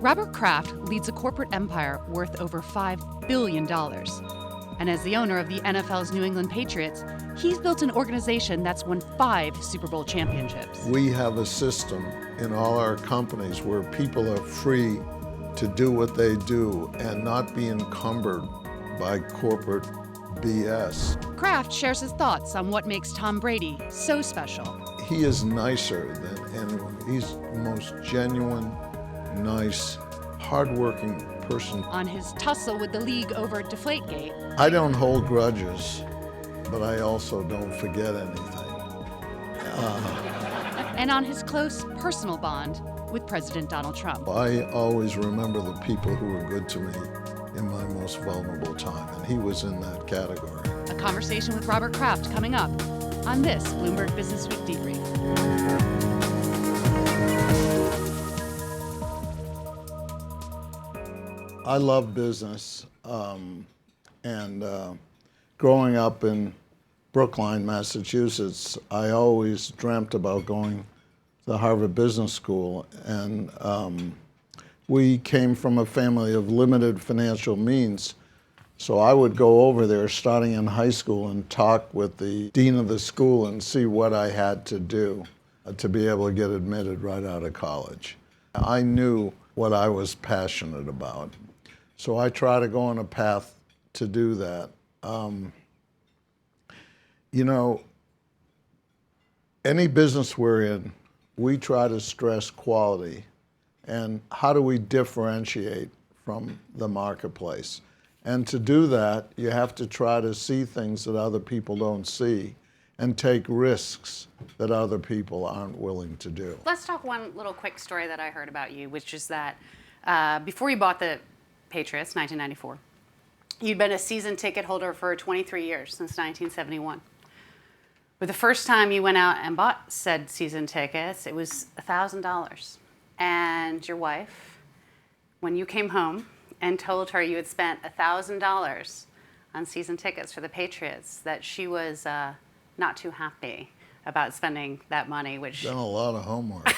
Robert Kraft leads a corporate empire worth over $5 billion. And as the owner of the NFL's New England Patriots, he's built an organization that's won 5 Super Bowl championships. We have a system in all our companies where people are free to do what they do and not be encumbered by corporate BS. Kraft shares his thoughts on what makes Tom Brady so special. He is nicer than anyone. He's the most genuine, nice, hardworking person. On his tussle with the league over Deflategate. I don't hold grudges, but I also don't forget anything. And on his close personal bond with President Donald Trump. I always remember the people who were good to me in my most vulnerable time, and he was in that category. A conversation with Robert Kraft coming up on this Bloomberg Businessweek Debrief. I love business, and growing up in Brookline, Massachusetts, I always dreamt about going to Harvard Business School, and we came from a family of limited financial means, so I would go over there starting in high school and talk with the dean of the school and see what I had to do to be able to get admitted right out of college. I knew what I was passionate about, so I try to go on a path to do that. You know, any business we're in, we try to stress quality and how do we differentiate from the marketplace. And to do that, you have to try to see things that other people don't see and take risks that other people aren't willing to do. Let's talk one little quick story that I heard about you, which is that before you bought the Patriots, 1994, you'd been a season ticket holder for 23 years, since 1971. But the first time you went out and bought said season tickets, it was $1,000. And your wife, when you came home and told her you had spent $1,000 on season tickets for the Patriots, that she was not too happy about spending that money, which... Done a lot of homework.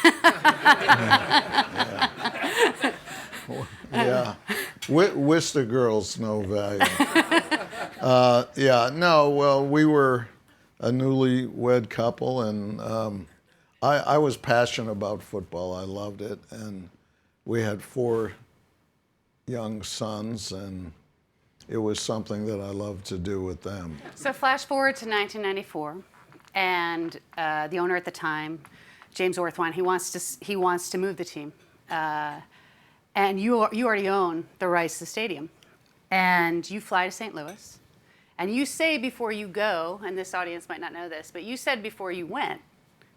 Yeah. Worcester girls know value. Well, we were a newlywed couple, and I was passionate about football. I loved it, and we had 4 young sons, and it was something that I loved to do with them. So flash forward to 1994, and the owner at the time, James Orthwein, he wants to move the team, and you already own the rights to the stadium, and you fly to St. Louis, and you say before you go, and this audience might not know this, but you said before you went,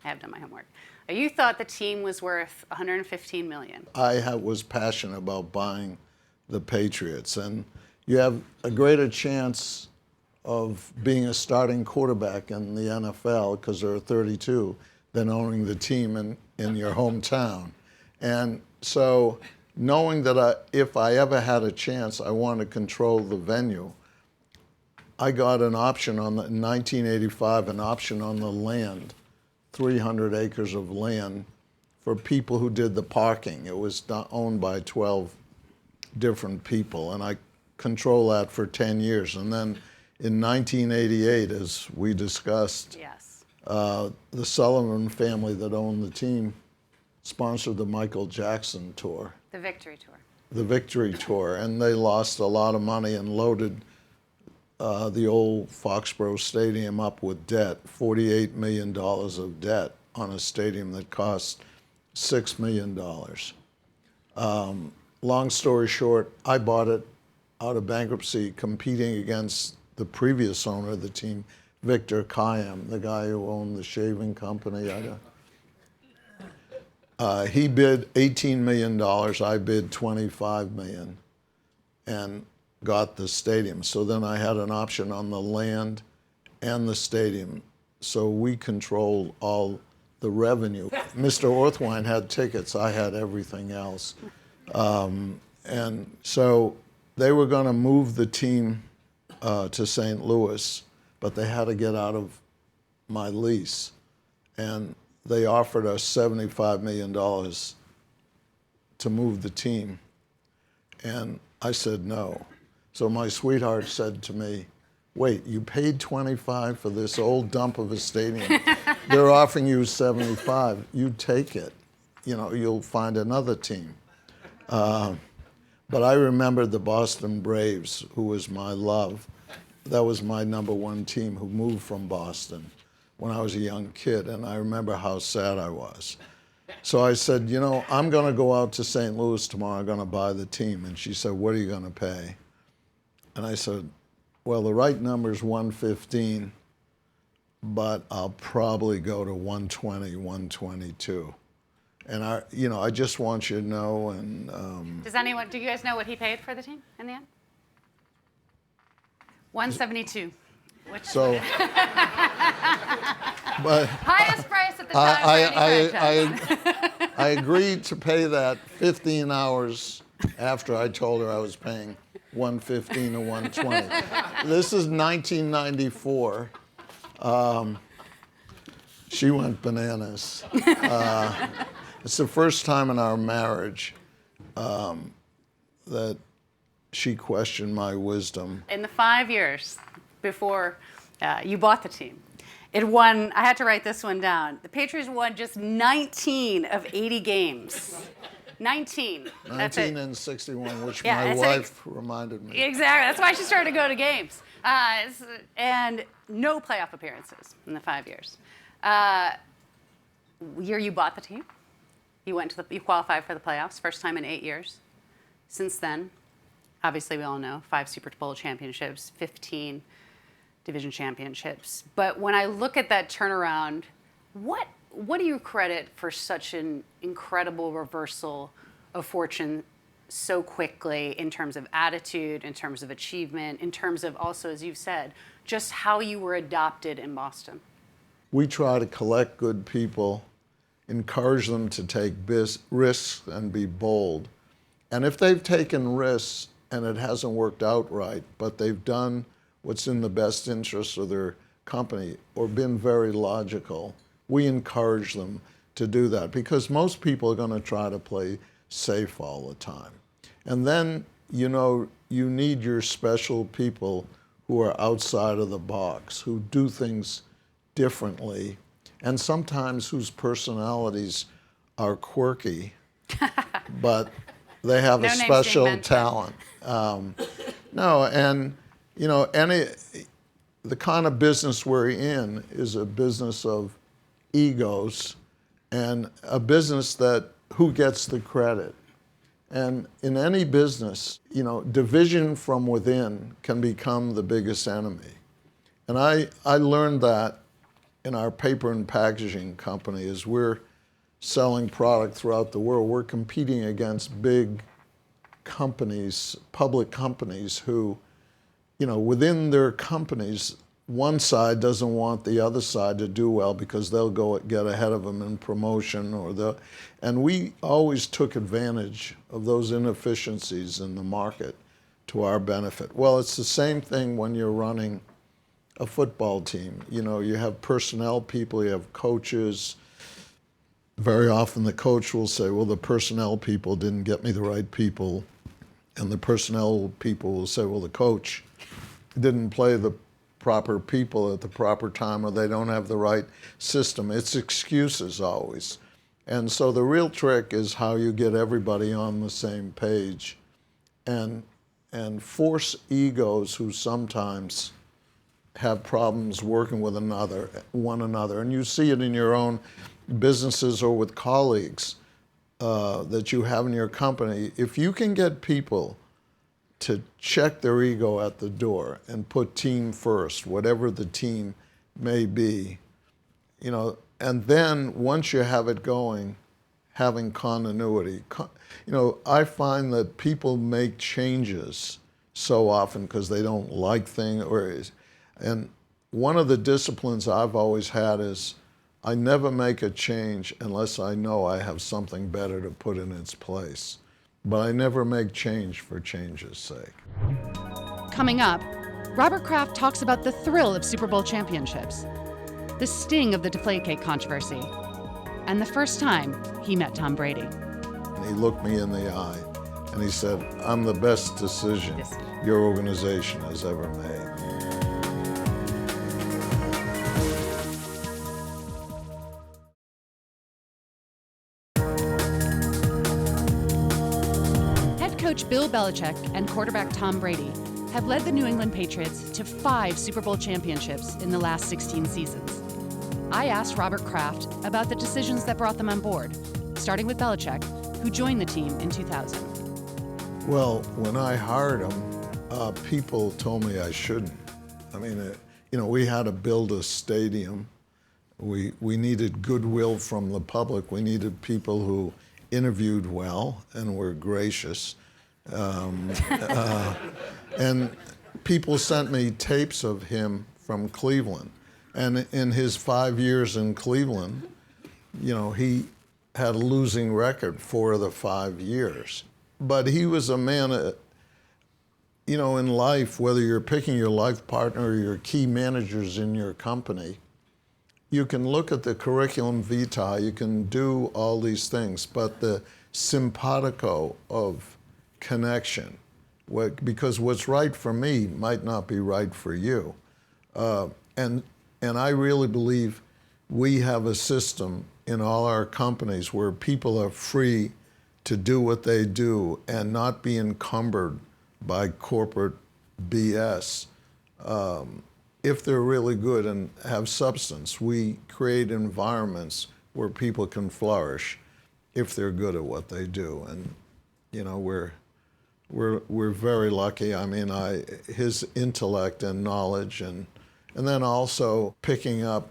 I have done my homework, you thought the team was worth $115 million. I was passionate about buying the Patriots, and you have a greater chance of being a starting quarterback in the NFL, because there are 32, than owning the team in your hometown. And so knowing that if I ever had a chance, I wanted to control the venue, I got an option in 1985, an option on the land, 300 acres of land for people who did the parking. It was owned by 12 different people, and I controlled that for 10 years. And then in 1988, as we discussed, yes, the Sullivan family that owned the team sponsored the Michael Jackson tour. The Victory Tour. The Victory Tour, and they lost a lot of money and loaded the old Foxborough Stadium up with debt, $48 million of debt on a stadium that cost $6 million. Long story short, I bought it out of bankruptcy, competing against the previous owner of the team, Victor Kayam, the guy who owned the shaving company. He bid $18 million, I bid $25 million, and got the stadium. So then I had an option on the land and the stadium. So we controlled all the revenue. Mr. Orthwein had tickets, I had everything else. And so they were going to move the team to St. Louis, but they had to get out of my lease. And they offered us $75 million to move the team. And I said no. So my sweetheart said to me, wait, you paid 25 for this old dump of a stadium. They're offering you 75. You take it. You know, you'll find another team. But I remember the Boston Braves, who was my love. That was my number one team, who moved from Boston when I was a young kid, and I remember how sad I was. So I said, you know, I'm going to go out to St. Louis tomorrow. I'm going to buy the team. And she said, what are you going to pay? And I said, well, the right number is 115, but I'll probably go to 120, 122. And I just want you to know. And do you guys know what he paid for the team in the end? 172. So, but highest price at the time for any franchise. I agreed to pay that 15 hours after I told her I was paying 115 to 120. This is 1994. She went bananas. It's the first time in our marriage that she questioned my wisdom. In the 5 years before you bought the team, it won. I had to write this one down. The Patriots won just 19 of 80 games. 19. 19 and 61, which Yeah, my wife reminded me. Exactly. That's why she started to go to games. And no playoff appearances in the 5 years. Year you bought the team, you qualified for the playoffs, first time in 8 years. Since then, obviously we all know, 5 Super Bowl championships, 15 division championships. But when I look at that turnaround, what do you credit for such an incredible reversal of fortune so quickly in terms of attitude, in terms of achievement, in terms of also, as you've said, just how you were adopted in Boston? We try to collect good people, encourage them to take risks and be bold. And if they've taken risks and it hasn't worked out right, but they've done what's in the best interest of their company or been very logical, we encourage them to do that, because most people are going to try to play safe all the time. And then, you know, you need your special people who are outside of the box, who do things differently, and sometimes whose personalities are quirky, but they have a special talent. The kind of business we're in is a business of egos, and a business that who gets the credit. And in any business, you know, division from within can become the biggest enemy. And I learned that in our paper and packaging company. As we're selling product throughout the world, we're competing against big companies, public companies who, you know, within their companies, one side doesn't want the other side to do well because they'll go get ahead of them in promotion and we always took advantage of those inefficiencies in the market to our benefit. Well, it's the same thing when you're running a football team. You know, you have personnel people, you have coaches. Very often the coach will say, well, the personnel people didn't get me the right people. And the personnel people will say, well, the coach didn't play the proper people at the proper time, or they don't have the right system. It's excuses always. And so the real trick is how you get everybody on the same page and force egos who sometimes have problems working with one another. And you see it in your own businesses or with colleagues that you have in your company. If you can get people to check their ego at the door and put team first, whatever the team may be, you know, and then once you have it going, having continuity. You know, I find that people make changes so often because they don't like things, and one of the disciplines I've always had is I never make a change unless I know I have something better to put in its place. But I never make change for change's sake. Coming up, Robert Kraft talks about the thrill of Super Bowl championships, the sting of the Deflategate controversy, and the first time he met Tom Brady. he looked me in the eye, and he said, "I'm the best decision your organization has ever made." Head coach Bill Belichick and quarterback Tom Brady have led the New England Patriots to 5 Super Bowl championships in the last 16 seasons. I asked Robert Kraft about the decisions that brought them on board, starting with Belichick, who joined the team in 2000. Well, when I hired him, people told me I shouldn't. I mean, we had to build a stadium. We needed goodwill from the public. We needed people who interviewed well and were gracious. And people sent me tapes of him from Cleveland. And in his 5 years in Cleveland, he had a losing record 4 of the 5 years. But he was a man, in life, whether you're picking your life partner or your key managers in your company, you can look at the curriculum vitae, you can do all these things, but the simpatico of connection, because what's right for me might not be right for you. And I really believe we have a system in all our companies where people are free to do what they do and not be encumbered by corporate BS. If they're really good and have substance, we create environments where people can flourish if they're good at what they do. And we're very lucky. I mean, his intellect and knowledge, and then also picking up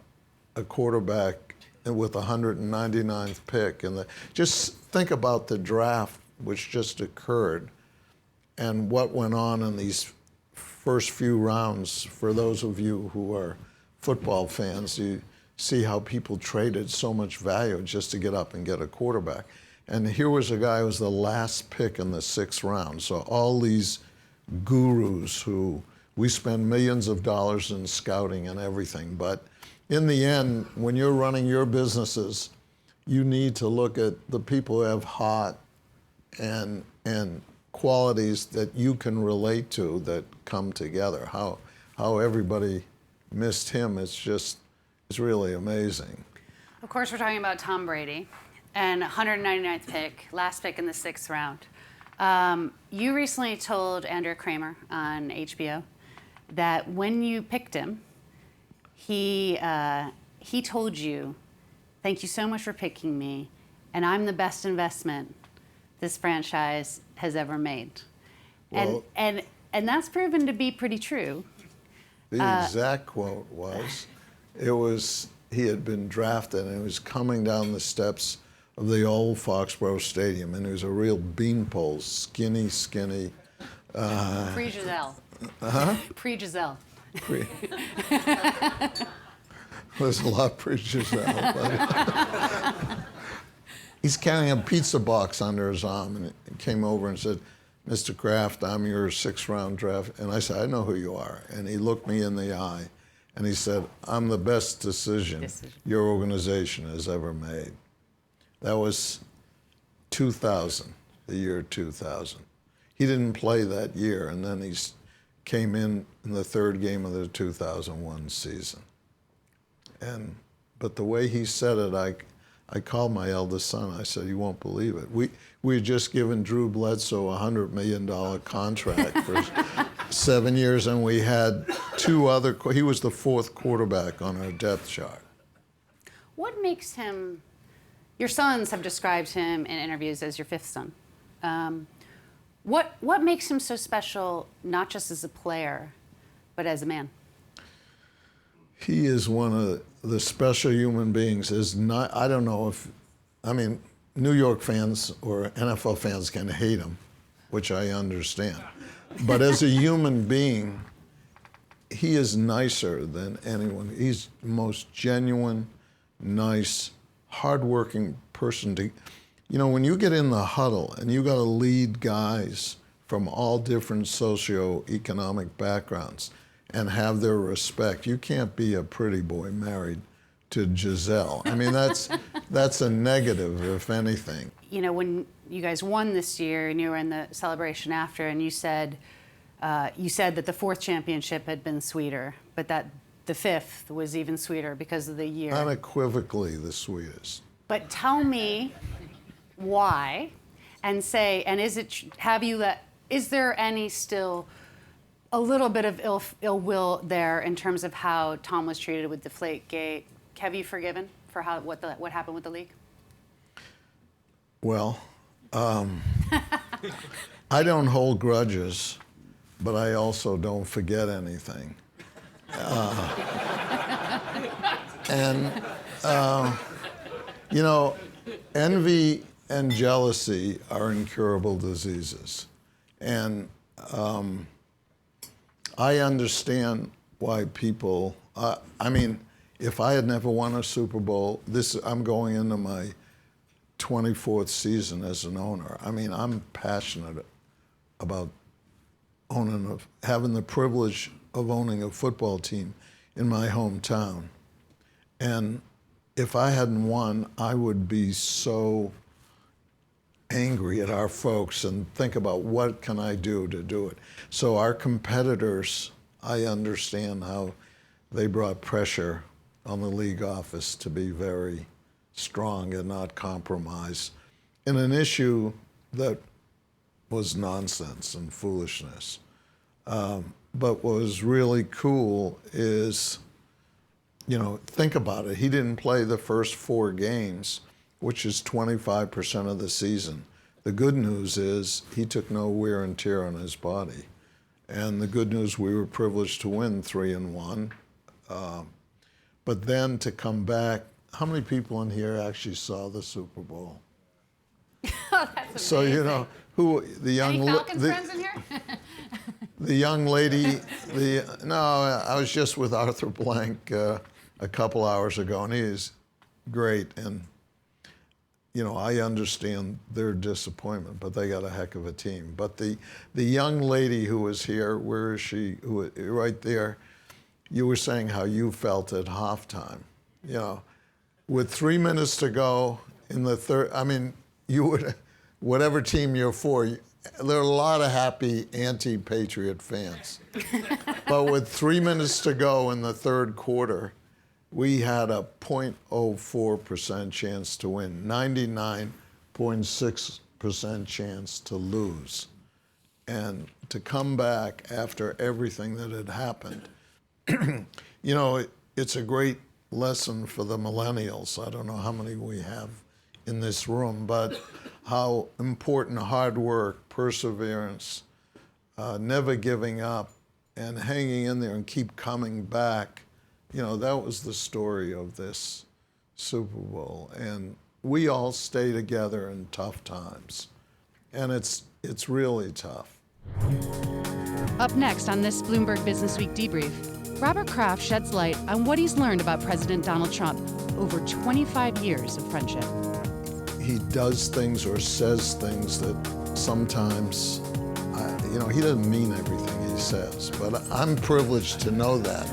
a quarterback with the 199th pick. And just think about the draft which just occurred and what went on in these first few rounds. For those of you who are football fans, you see how people traded so much value just to get up and get a quarterback. And here was a guy who was the last pick in the 6th round. So all these gurus who we spend millions of dollars in scouting and everything. But in the end, when you're running your businesses, you need to look at the people who have heart and qualities that you can relate to that come together. How everybody missed him, it's really amazing. Of course, we're talking about Tom Brady and 199th pick, last pick in the 6th round. You recently told Andrea Kramer on HBO that when you picked him, he told you, "Thank you so much for picking me, and I'm the best investment this franchise has ever made." Well, and that's proven to be pretty true. The exact quote was, he had been drafted and he was coming down the steps of the old Foxborough Stadium, and he was a real beanpole, skinny. Pre-Giselle. Pre-Giselle. There's a lot pre-Giselle. He's carrying a pizza box under his arm, and he came over and said, "Mr. Kraft, I'm your 6th round draft." And I said, "I know who you are." And he looked me in the eye, and he said, "I'm the best decision your organization has ever made." That was 2000, the year 2000. He didn't play that year, and then he came in the 3rd game of the 2001 season. But the way he said it, I called my eldest son. I said, "You won't believe it. We had just given Drew Bledsoe a $100 million contract for 7 years, and we had 2 other. He was the 4th quarterback on our depth chart." What makes him? Your sons have described him in interviews as your 5th son. What makes him so special, not just as a player, but as a man? He is one of the special human beings. I don't know New York fans or NFL fans can hate him, which I understand. But as a human being, he is nicer than anyone. He's the most genuine, nice, hardworking person. When you get in the huddle and you got to lead guys from all different socioeconomic backgrounds and have their respect, you can't be a pretty boy married to Giselle. I mean, that's a negative, if anything. You know, when you guys won this year and you were in the celebration after, and you said that the fourth championship had been sweeter, but that the fifth was even sweeter because of the year. Unequivocally the sweetest. But tell me why, and is there any still a little bit of ill will there in terms of how Tom was treated with Deflategate? Have you forgiven for what happened with the league? Well, I don't hold grudges, but I also don't forget anything. You know, envy and jealousy are incurable diseases. And I understand why people, I mean, if I had never won a Super Bowl, I'm going into my 24th season as an owner. I mean, I'm passionate about having the privilege of owning a football team in my hometown. And if I hadn't won, I would be so angry at our folks and think about what can I do to do it. So our competitors, I understand how they brought pressure on the league office to be very strong and not compromise in an issue that was nonsense and foolishness. But what was really cool is, you know, think about it. He didn't play the first 4 games, which is 25% of the season. The good news is he took no wear and tear on his body. And the good news, we were privileged to win 3-1. But then to come back, how many people in here actually saw the Super Bowl? Oh, that's So, you know, the young Any Falcons friends in here? the young lady, no, I was just with Arthur Blank a couple hours ago, and he is great. And, you know, I understand their disappointment, but they got a heck of a team. But the young lady who was here, where is she? Right there, you were saying how you felt at halftime. You know, with 3 minutes to go in the third, I mean, you would, whatever team you're for, there are a lot of happy anti-Patriot fans. But with 3 minutes to go in the third quarter, we had a 0.04% chance to win, 99.6% chance to lose. And to come back after everything that had happened, you know, it's a great lesson for the millennials. I don't know how many we have in this room, but how important hard work, perseverance, never giving up, and hanging in there and keep coming back. You know, that was the story of this Super Bowl. And we all stay together in tough times. And it's really tough. Up next on this Bloomberg Businessweek debrief, Robert Kraft sheds light on what he's learned about President Donald Trump over 25 years of friendship. He does things or says things that sometimes, you know, he doesn't mean everything he says, but I'm privileged to know that.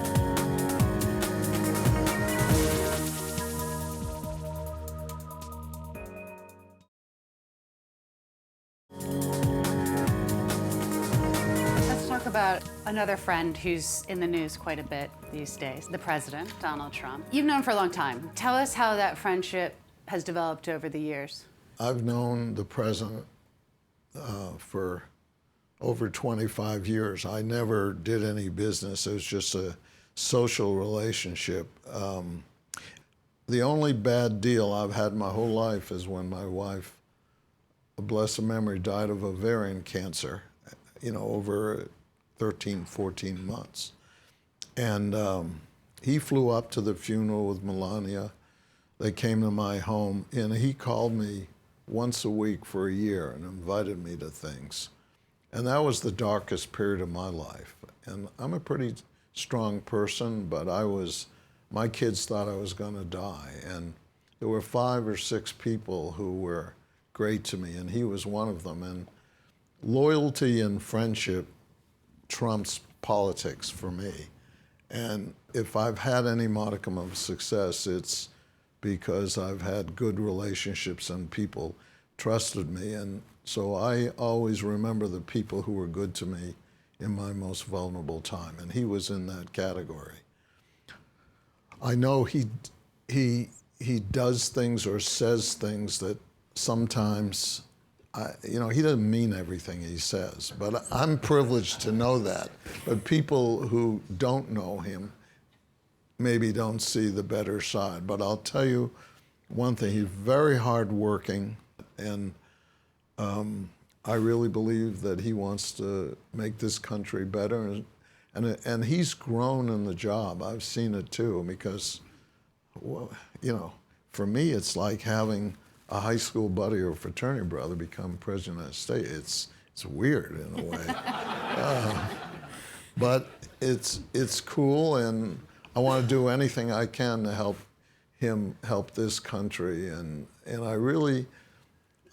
Let's talk about another friend who's in the news quite a bit these days, the president, Donald Trump. You've known for a long time. Tell us how that friendship has developed over the years. I've known the president for over 25 years. I never did any business. It was just a social relationship. The only bad deal I've had my whole life is when my wife, bless her memory, died of ovarian cancer, you know, over 13, 14 months. And he flew up to the funeral with Melania. They came to my home, and he called me once a week for a year and invited me to things. And that was the darkest period of my life. And I'm a pretty strong person, but my kids thought I was gonna die. And there were 5 or 6 people who were great to me, and he was one of them. And loyalty and friendship trumps politics for me. And if I've had any modicum of success, it's because I've had good relationships and people trusted me. And so I always remember the people who were good to me in my most vulnerable time, and he was in that category. I know he does things or says things that sometimes, he doesn't mean everything he says, but I'm privileged to know that. But people who don't know him maybe don't see the better side. But I'll tell you one thing, he's very hardworking, and I really believe that he wants to make this country better. And he's grown in the job. I've seen it too, because, for me, it's like having a high school buddy or fraternity brother become president of the state. It's weird in a way, but it's cool, and I want to do anything I can to help him help this country. And I really,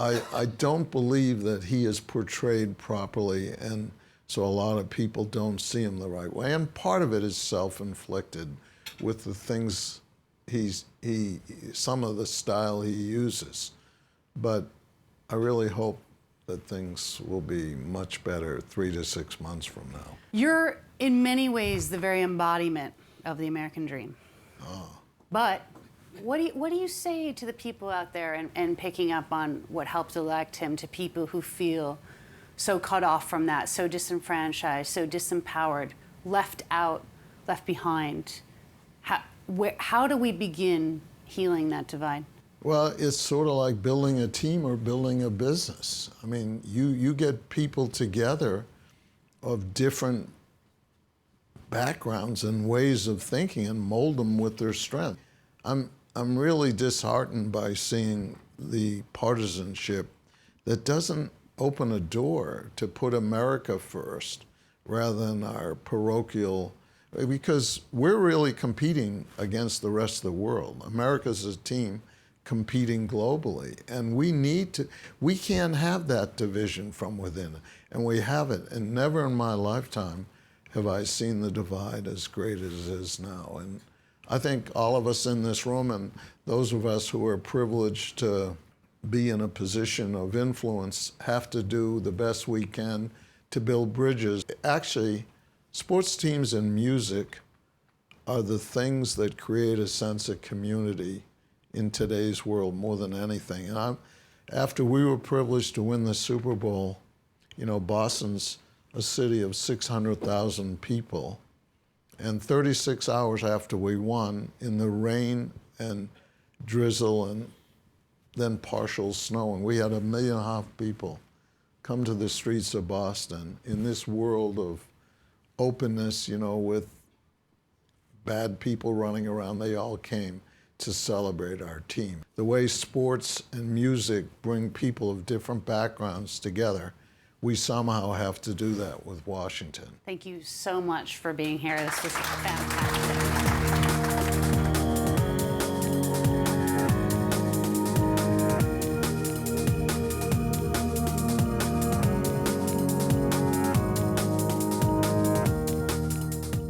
I don't believe that he is portrayed properly, and so a lot of people don't see him the right way. And part of it is self-inflicted with the things some of the style he uses. But I really hope that things will be much better 3 to 6 months from now. You're, in many ways, the very embodiment of the American dream. Oh. But what do you say to the people out there, and picking up on what helped elect him, to people who feel so cut off from that, so disenfranchised, so disempowered, left out, left behind? How do we begin healing that divide? Well, it's sort of like building a team or building a business. I mean, you get people together of different backgrounds and ways of thinking and mold them with their strength. I'm really disheartened by seeing the partisanship that doesn't open a door to put America first rather than our parochial, because we're really competing against the rest of the world. America's a team competing globally, and we can't have that division from within, and we have it. And never in my lifetime have I seen the divide as great as it is now. And I think all of us in this room, and those of us who are privileged to be in a position of influence, have to do the best we can to build bridges. Actually, sports teams and music are the things that create a sense of community in today's world more than anything. And after we were privileged to win the Super Bowl, Boston's a city of 600,000 people, and 36 hours after we won, in the rain and drizzle and then partial snow, and we had 1.5 million people come to the streets of Boston in this world of openness, with bad people running around. They all came to celebrate our team. The way sports and music bring people of different backgrounds together, we somehow have to do that with Washington. Thank you so much for being here. This was fantastic.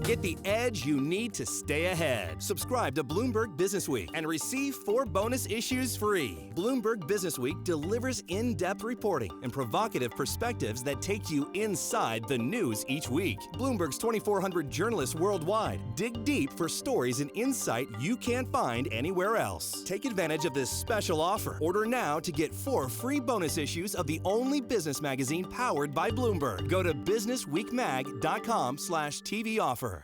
Get the edge you need to stay ahead. Subscribe to Bloomberg Businessweek and receive 4 bonus issues free. Bloomberg Businessweek delivers in-depth reporting and provocative perspectives that take you inside the news each week. Bloomberg's 2,400 journalists worldwide dig deep for stories and insight you can't find anywhere else. Take advantage of this special offer. Order now to get 4 free bonus issues of the only business magazine powered by Bloomberg. Go to businessweekmag.com/TV offer.